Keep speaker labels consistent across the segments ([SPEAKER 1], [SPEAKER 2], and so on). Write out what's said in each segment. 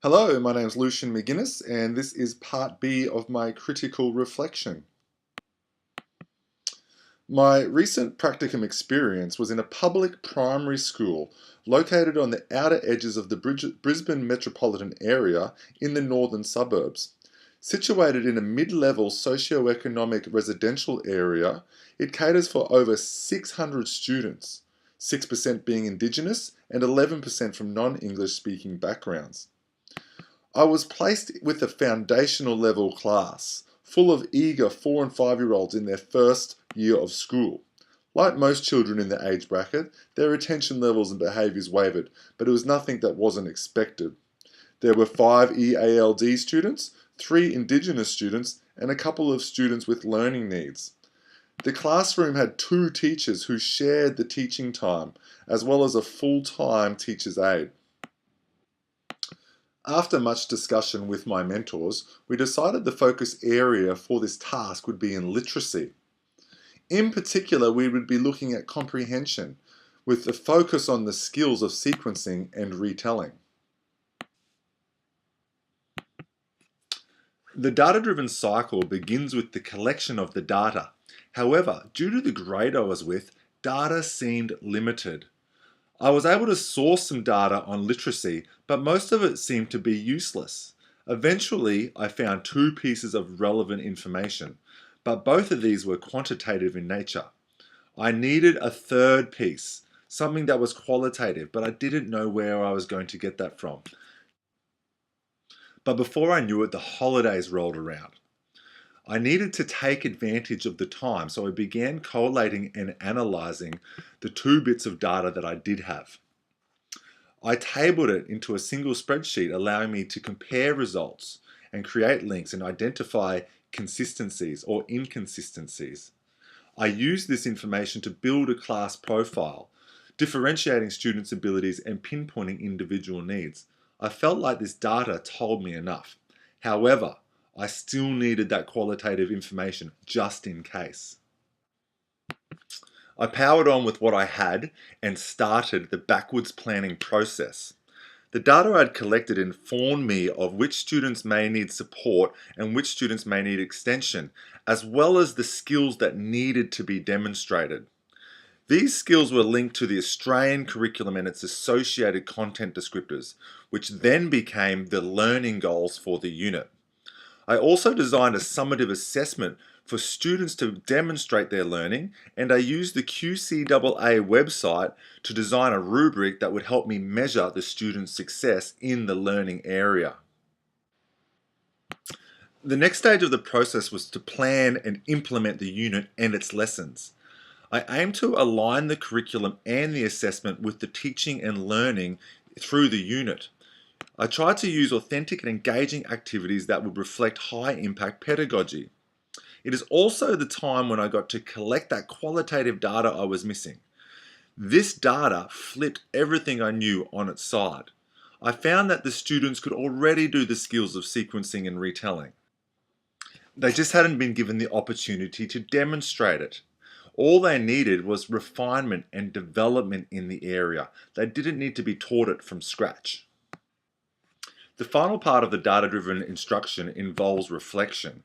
[SPEAKER 1] Hello, my name is Lucian McGuinness, and this is part B of my critical reflection. My recent practicum experience was in a public primary school located on the outer edges of the Brisbane metropolitan area in the northern suburbs. Situated in a mid-level socio-economic residential area, it caters for over 600 students, 6% being Indigenous and 11% from non-English speaking backgrounds. I was placed with a foundational level class, full of eager 4 and 5-year-olds in their first year of school. Like most children in the age bracket, their attention levels and behaviours wavered, but it was nothing that wasn't expected. There were 5 EALD students, 3 Indigenous students, and a couple of students with learning needs. The classroom had 2 teachers who shared the teaching time, as well as a full-time teacher's aide. After much discussion with my mentors, we decided the focus area for this task would be in literacy. In particular, we would be looking at comprehension, with a focus on the skills of sequencing and retelling. The data-driven cycle begins with the collection of the data. However, due to the grade I was with, data seemed limited. I was able to source some data on literacy, but most of it seemed to be useless. Eventually, I found 2 pieces of relevant information, but both of these were quantitative in nature. I needed a third piece, something that was qualitative, but I didn't know where I was going to get that from. But before I knew it, the holidays rolled around. I needed to take advantage of the time, so I began collating and analysing the 2 bits of data that I did have. I tabled it into a single spreadsheet, allowing me to compare results and create links and identify consistencies or inconsistencies. I used this information to build a class profile, differentiating students' abilities and pinpointing individual needs. I felt like this data told me enough. However, I still needed that qualitative information just in case. I powered on with what I had and started the backwards planning process. The data I'd collected informed me of which students may need support and which students may need extension, as well as the skills that needed to be demonstrated. These skills were linked to the Australian curriculum and its associated content descriptors, which then became the learning goals for the unit. I also designed a summative assessment for students to demonstrate their learning, and I used the QCAA website to design a rubric that would help me measure the student's success in the learning area. The next stage of the process was to plan and implement the unit and its lessons. I aimed to align the curriculum and the assessment with the teaching and learning through the unit. I tried to use authentic and engaging activities that would reflect high impact pedagogy. It is also the time when I got to collect that qualitative data I was missing. This data flipped everything I knew on its side. I found that the students could already do the skills of sequencing and retelling. They just hadn't been given the opportunity to demonstrate it. All they needed was refinement and development in the area. They didn't need to be taught it from scratch. The final part of the data-driven instruction involves reflection.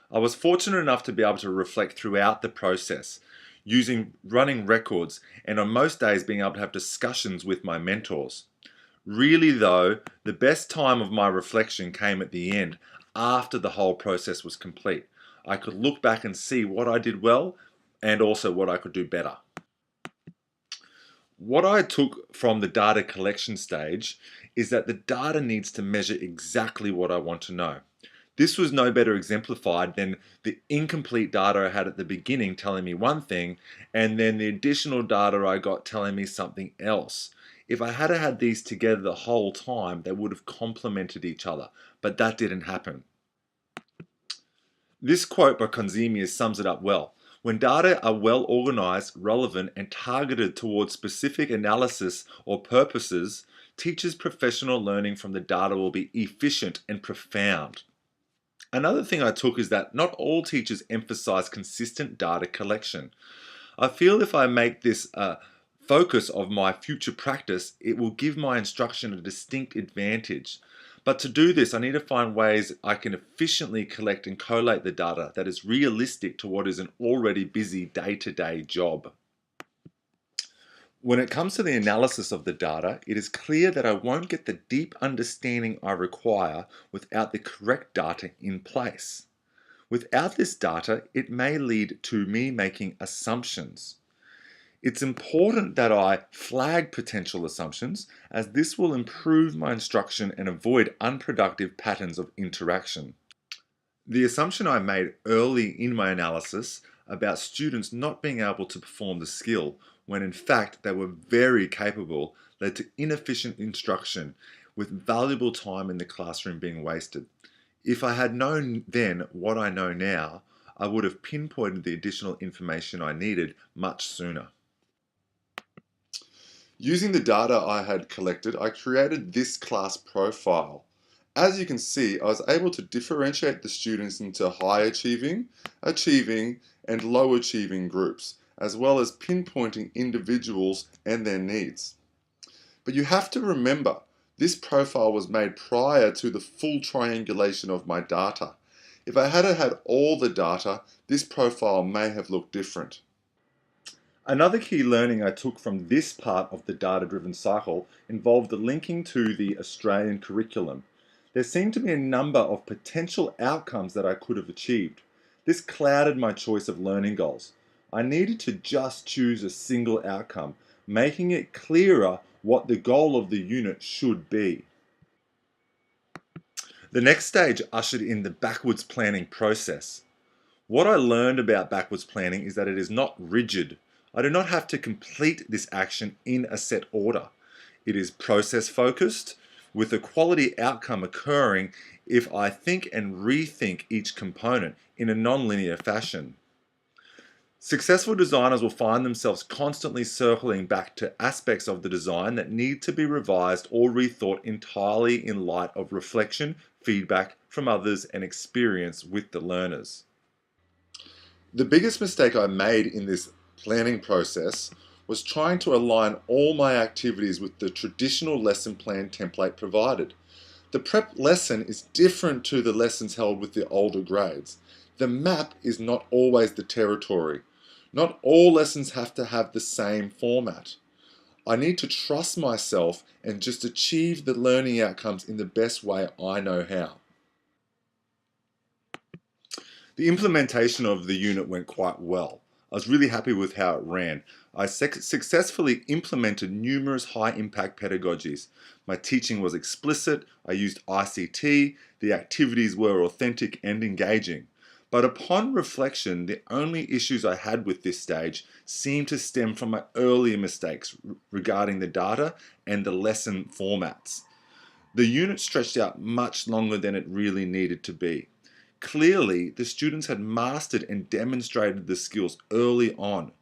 [SPEAKER 1] I was fortunate enough to be able to reflect throughout the process, using running records, and on most days being able to have discussions with my mentors. Really though, the best time of my reflection came at the end, after the whole process was complete. I could look back and see what I did well, and also what I could do better. What I took from the data collection stage is that the data needs to measure exactly what I want to know. This was no better exemplified than the incomplete data I had at the beginning telling me one thing, and then the additional data I got telling me something else. If I had had these together the whole time, they would have complemented each other, but that didn't happen. This quote by Konzemius sums it up well. When data are well organized, relevant, and targeted towards specific analysis or purposes, teachers' professional learning from the data will be efficient and profound. Another thing I took is that not all teachers emphasize consistent data collection. I feel if I make this a focus of my future practice, it will give my instruction a distinct advantage. But to do this, I need to find ways I can efficiently collect and collate the data that is realistic to what is an already busy day-to-day job. When it comes to the analysis of the data, it is clear that I won't get the deep understanding I require without the correct data in place. Without this data, it may lead to me making assumptions. It's important that I flag potential assumptions, as this will improve my instruction and avoid unproductive patterns of interaction. The assumption I made early in my analysis about students not being able to perform the skill when in fact they were very capable led to inefficient instruction with valuable time in the classroom being wasted. If I had known then what I know now, I would have pinpointed the additional information I needed much sooner. Using the data I had collected, I created this class profile. As you can see, I was able to differentiate the students into high achieving, achieving, and low achieving groups, as well as pinpointing individuals and their needs. But you have to remember, this profile was made prior to the full triangulation of my data. If I had had all the data, this profile may have looked different. Another key learning I took from this part of the data-driven cycle involved the linking to the Australian curriculum. There seemed to be a number of potential outcomes that I could have achieved. This clouded my choice of learning goals. I needed to just choose a single outcome, making it clearer what the goal of the unit should be. The next stage ushered in the backwards planning process. What I learned about backwards planning is that it is not rigid. I do not have to complete this action in a set order. It is process focused, with a quality outcome occurring if I think and rethink each component in a non-linear fashion. Successful designers will find themselves constantly circling back to aspects of the design that need to be revised or rethought entirely in light of reflection, feedback from others, and experience with the learners. The biggest mistake I made in this planning process was trying to align all my activities with the traditional lesson plan template provided. The prep lesson is different to the lessons held with the older grades. The map is not always the territory. Not all lessons have to have the same format. I need to trust myself and just achieve the learning outcomes in the best way I know how. The implementation of the unit went quite well. I was really happy with how it ran. I successfully implemented numerous high-impact pedagogies. My teaching was explicit, I used ICT, the activities were authentic and engaging. But upon reflection, the only issues I had with this stage seemed to stem from my earlier mistakes regarding the data and the lesson formats. The unit stretched out much longer than it really needed to be. Clearly, the students had mastered and demonstrated the skills early on,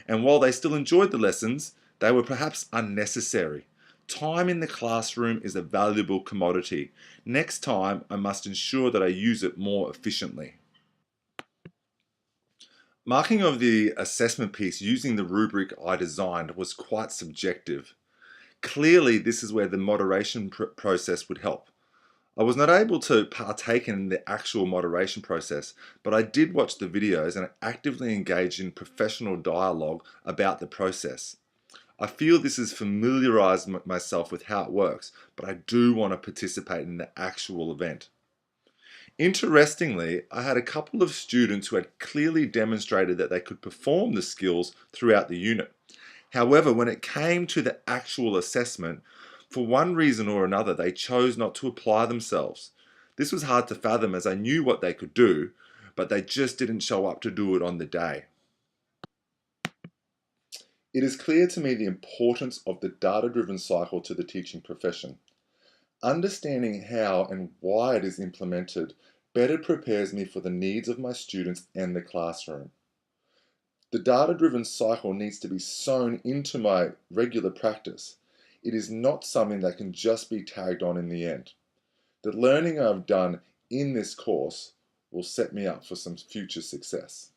[SPEAKER 1] and while they still enjoyed the lessons, they were perhaps unnecessary. Time in the classroom is a valuable commodity. Next time, I must ensure that I use it more efficiently. Marking of the assessment piece using the rubric I designed was quite subjective. Clearly, this is where the moderation process would help. I was not able to partake in the actual moderation process, but I did watch the videos and actively engaged in professional dialogue about the process. I feel this has familiarized myself with how it works, but I do want to participate in the actual event. Interestingly, I had a couple of students who had clearly demonstrated that they could perform the skills throughout the unit. However, when it came to the actual assessment, for one reason or another, they chose not to apply themselves. This was hard to fathom as I knew what they could do, but they just didn't show up to do it on the day. It is clear to me the importance of the data-driven cycle to the teaching profession. Understanding how and why it is implemented better prepares me for the needs of my students and the classroom. The data-driven cycle needs to be sewn into my regular practice. It is not something that can just be tagged on in the end. The learning I've done in this course will set me up for some future success.